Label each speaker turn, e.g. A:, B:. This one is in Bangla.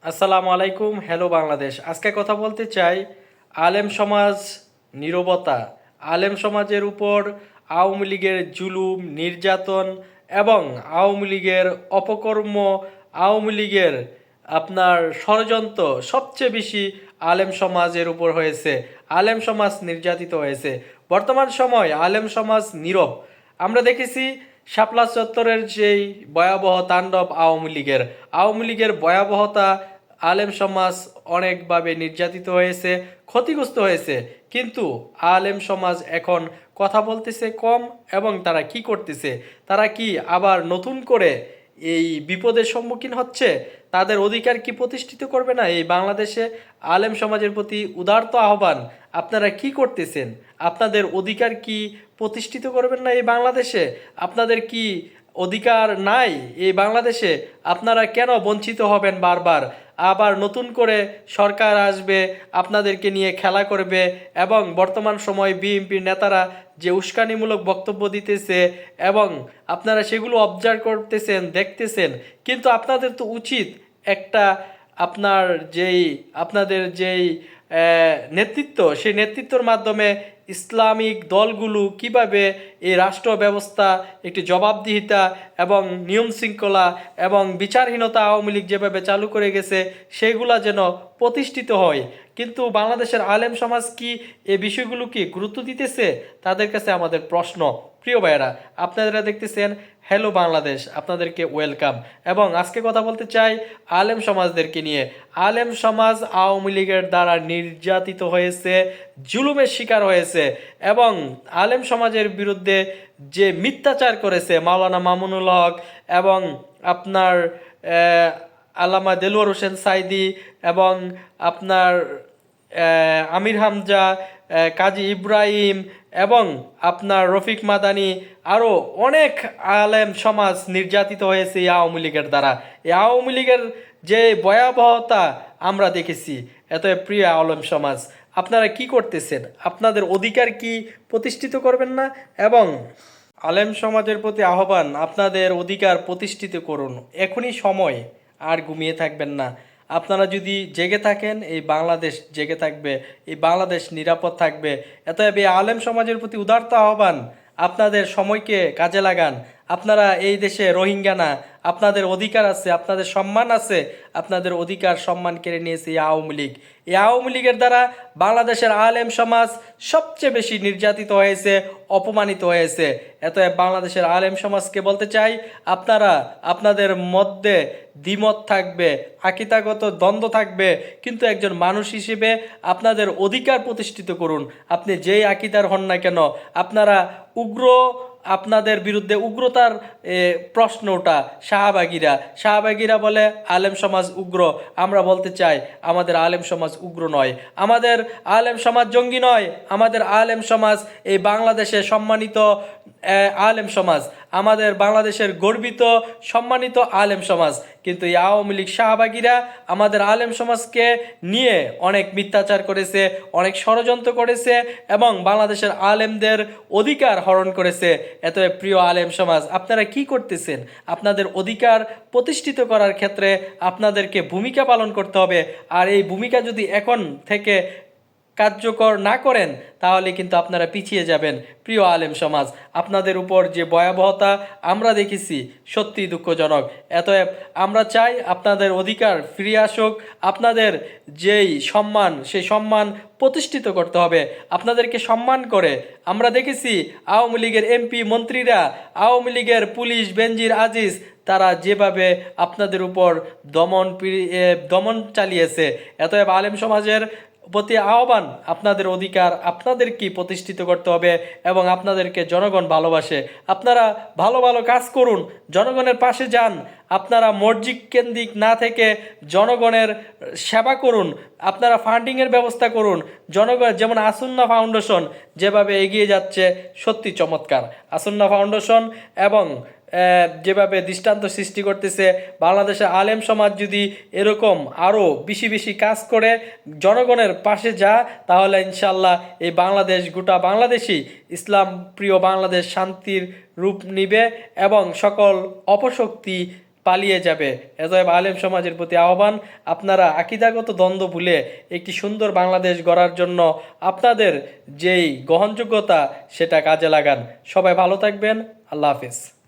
A: আসসালামু আলাইকুম। হ্যালো বাংলাদেশ। আজকে কথা বলতে চাই আলেম সমাজ নীরবতা, আলেম সমাজের উপর আওয়ামী লীগের জুলুম নির্যাতন এবং আওয়ামী লীগের অপকর্ম, আওয়ামী লীগের আপনার ষড়যন্ত্র সবচেয়ে বেশি আলেম সমাজের উপর হয়েছে। আলেম সমাজ নির্যাতিত হয়েছে। বর্তমান সময় আলেম সমাজ নীরব। আমরা দেখেছি শাপলা চত্বরের যেই ভয়াবহ তাণ্ডব আওয়ামী লীগের ভয়াবহতা, আলেম সমাজ অনেকভাবে নির্যাতিত হয়েছে, ক্ষতিগ্রস্ত হয়েছে। কিন্তু আলেম সমাজ এখন কথা বলতেছে কম এবং তারা কি করতেছে? তারা কি আবার নতুন করে এই বিপদের সম্মুখীন হচ্ছে? তাদের অধিকার কি প্রতিষ্ঠিত করবে না? এই বাংলাদেশে আলেম সমাজের প্রতি উদারত আহ্বান, আপনারা কি করতেছেন? আপনাদের অধিকার কি প্রতিষ্ঠিত করবেন না এই বাংলাদেশে? আপনাদের কি অধিকার নাই এই বাংলাদেশে? আপনারা কেন বঞ্চিত হবেন বারবার? আবার নতুন করে সরকার আসবে, আপনাদেরকে নিয়ে খেলা করবে এবং বর্তমান সময় বিএনপির নেতারা যে উস্কানিমূলক বক্তব্য দিতেছে এবং আপনারা সেগুলো অবজার্ভ করতেছেন, দেখতেছেন। কিন্তু আপনাদের তো উচিত একটা আপনাদের যেই নেতৃত্ব, সেই নেতৃত্বর মাধ্যমে ইসলামিক দলগুলো কিভাবে এই রাষ্ট্র ব্যবস্থা একটি জবাবদিহিতা এবং নিয়ম শৃঙ্খলা এবং বিচারহীনতা আওয়ামী লীগ যেভাবে চালু করে গেছে সেগুলা যেন প্রতিষ্ঠিত হয়। কিন্তু বাংলাদেশের আলেম সমাজ কি এই বিষয়গুলো কি গুরুত্ব দিতেছে? তাদের কাছে আমাদের প্রশ্ন। প্রিয় ভাইয়েরা, আপনারা দেখতেছেন হ্যালো বাংলাদেশ, আপনাদেরকে ওয়েলকাম। এবং আজকে কথা বলতে চাই আলেম সমাজদেরকে নিয়ে। আলেম সমাজ আওয়ামী লীগের দ্বারা নির্যাতিত হয়েছে, জুলুমের শিকার হয়েছে এবং আলেম সমাজের বিরুদ্ধে যে মিথ্যাচার করেছে মাওলানা মামুনুল হক এবং আপনার আল্লামা দেলোয়ার হোসেন সাইদি এবং আপনার আমির হামজা, কাজী ইব্রাহিম এবং আপনার রফিক মাদানি, আরও অনেক আলেম সমাজ নির্যাতিত হয়েছে এই আওয়ামী লীগের দ্বারা। এই আওয়ামী লীগের যে ভয়াবহতা আমরা দেখেছি। এত প্রিয় আলেম সমাজ, আপনারা কি করতেছেন? আপনাদের অধিকার কি প্রতিষ্ঠিত করবেন না? এবং আলেম সমাজের প্রতি আহ্বান, আপনাদের অধিকার প্রতিষ্ঠিত করুন। এখনই সময়, আর ঘুমিয়ে থাকবেন না। আপনারা যদি জেগে থাকেন এই বাংলাদেশ জেগে থাকবে, এই বাংলাদেশ নিরাপদ থাকবে। অতএব এই আলেম সমাজের প্রতি উদারতা আহ্বান, আপনাদের সময়কে কাজে লাগান। আপনারা এই দেশে রোহিঙ্গা না, আপনাদের অধিকার আছে, আপনাদের সম্মান আছে। আপনাদের অধিকার সম্মান কেড়ে নিয়েছে এই আওয়ামী লীগ। এই আওয়ামী লীগের দ্বারা বাংলাদেশের আলেম সমাজ সবচেয়ে বেশি নির্যাতিত হয়েছে, অপমানিত হয়েছে। অতএব বাংলাদেশের আলেম সমাজকে বলতে চাই, আপনারা আপনাদের মধ্যে দ্বিমত থাকবে, আকিদাগত দ্বন্দ্ব থাকবে, কিন্তু একজন মানুষ হিসেবে আপনাদের অধিকার প্রতিষ্ঠিত করুন। আপনি যেই আকিদার হন না কেন, আপনারা উগ্র, আপনাদের বিরুদ্ধে উগ্রতার প্রশ্ন ওঠা শাহবাগীরা বলে আলেম সমাজ উগ্র। আমরা বলতে চাই আমাদের আলেম সমাজ উগ্র নয়, আমাদের আলেম সমাজ জঙ্গি নয়, আমাদের আলেম সমাজ এই বাংলাদেশে সম্মানিত আলেম সমাজ, আমাদের বাংলাদেশের গর্বিত সম্মানিত আলেম সমাজ। কিন্তু এই আওয়ামী লীগ শাহবাগীরা আমাদের আলেম সমাজকে নিয়ে অনেক মিথ্যাচার করেছে, অনেক ষড়যন্ত্র করেছে এবং বাংলাদেশের আলেমদের অধিকার হরণ করেছে। এত প্রিয় আলেম সমাজ, আপনারা কি করতেছেন? আপনাদের অধিকার প্রতিষ্ঠিত করার ক্ষেত্রে আপনাদেরকে ভূমিকা পালন করতে হবে। আর এই ভূমিকা যদি এখন থেকে কার্যকর না করেন তাহলে কিন্তু আপনারা পিছিয়ে যাবেন। প্রিয় আলেম সমাজ, আপনাদের উপর যে ভয়াবহতা আমরা দেখেছি সত্যি দুঃখজনক। অতএব আমরা চাই আপনাদের অধিকার ফিরে আসুক। আপনাদের যেই সম্মান, সেই সম্মান প্রতিষ্ঠিত করতে হবে। আপনাদেরকে সম্মান করে আমরা দেখেছি আওয়ামী লীগের এমপি মন্ত্রীরা, আওয়ামী লীগের পুলিশ বেনজির আজিজ, তারা যেভাবে আপনাদের উপর দমন চালিয়েছে। অতএব আলেম সমাজের প্রতি আহ্বান, আপনাদের অধিকার আপনাদেরকে প্রতিষ্ঠিত করতে হবে এবং আপনাদেরকে জনগণ ভালোবাসে। আপনারা ভালো ভালো কাজ করুন, জনগণের পাশে যান। আপনারা মসজিদ কেন্দ্রিক না থেকে জনগণের সেবা করুন। আপনারা ফান্ডিংয়ের ব্যবস্থা করুন। জনগণ যেমন আসুন্না ফাউন্ডেশন যেভাবে এগিয়ে যাচ্ছে, সত্যি চমৎকার। আসুন্না ফাউন্ডেশন এবং যেভাবে দৃষ্টান্ত সৃষ্টি করতেছে, বাংলাদেশের আলেম সমাজ যদি এরকম আরও বেশি বেশি কাজ করে জনগণের পাশে যা, তাহলে ইনশাল্লাহ এই বাংলাদেশ, গোটা বাংলাদেশই ইসলাম প্রিয় বাংলাদেশ শান্তির রূপ নিবে এবং সকল অপশক্তি পালিয়ে যাবে। অতএব আলেম সমাজের প্রতি আহ্বান, আপনারা আকীদাগত দ্বন্দ্ব ভুলে একটি সুন্দর বাংলাদেশ গড়ার জন্য আপনাদের যেই গ্রহণযোগ্যতা সেটা কাজে লাগান। সবাই ভালো থাকবেন। আল্লাহ হাফিজ।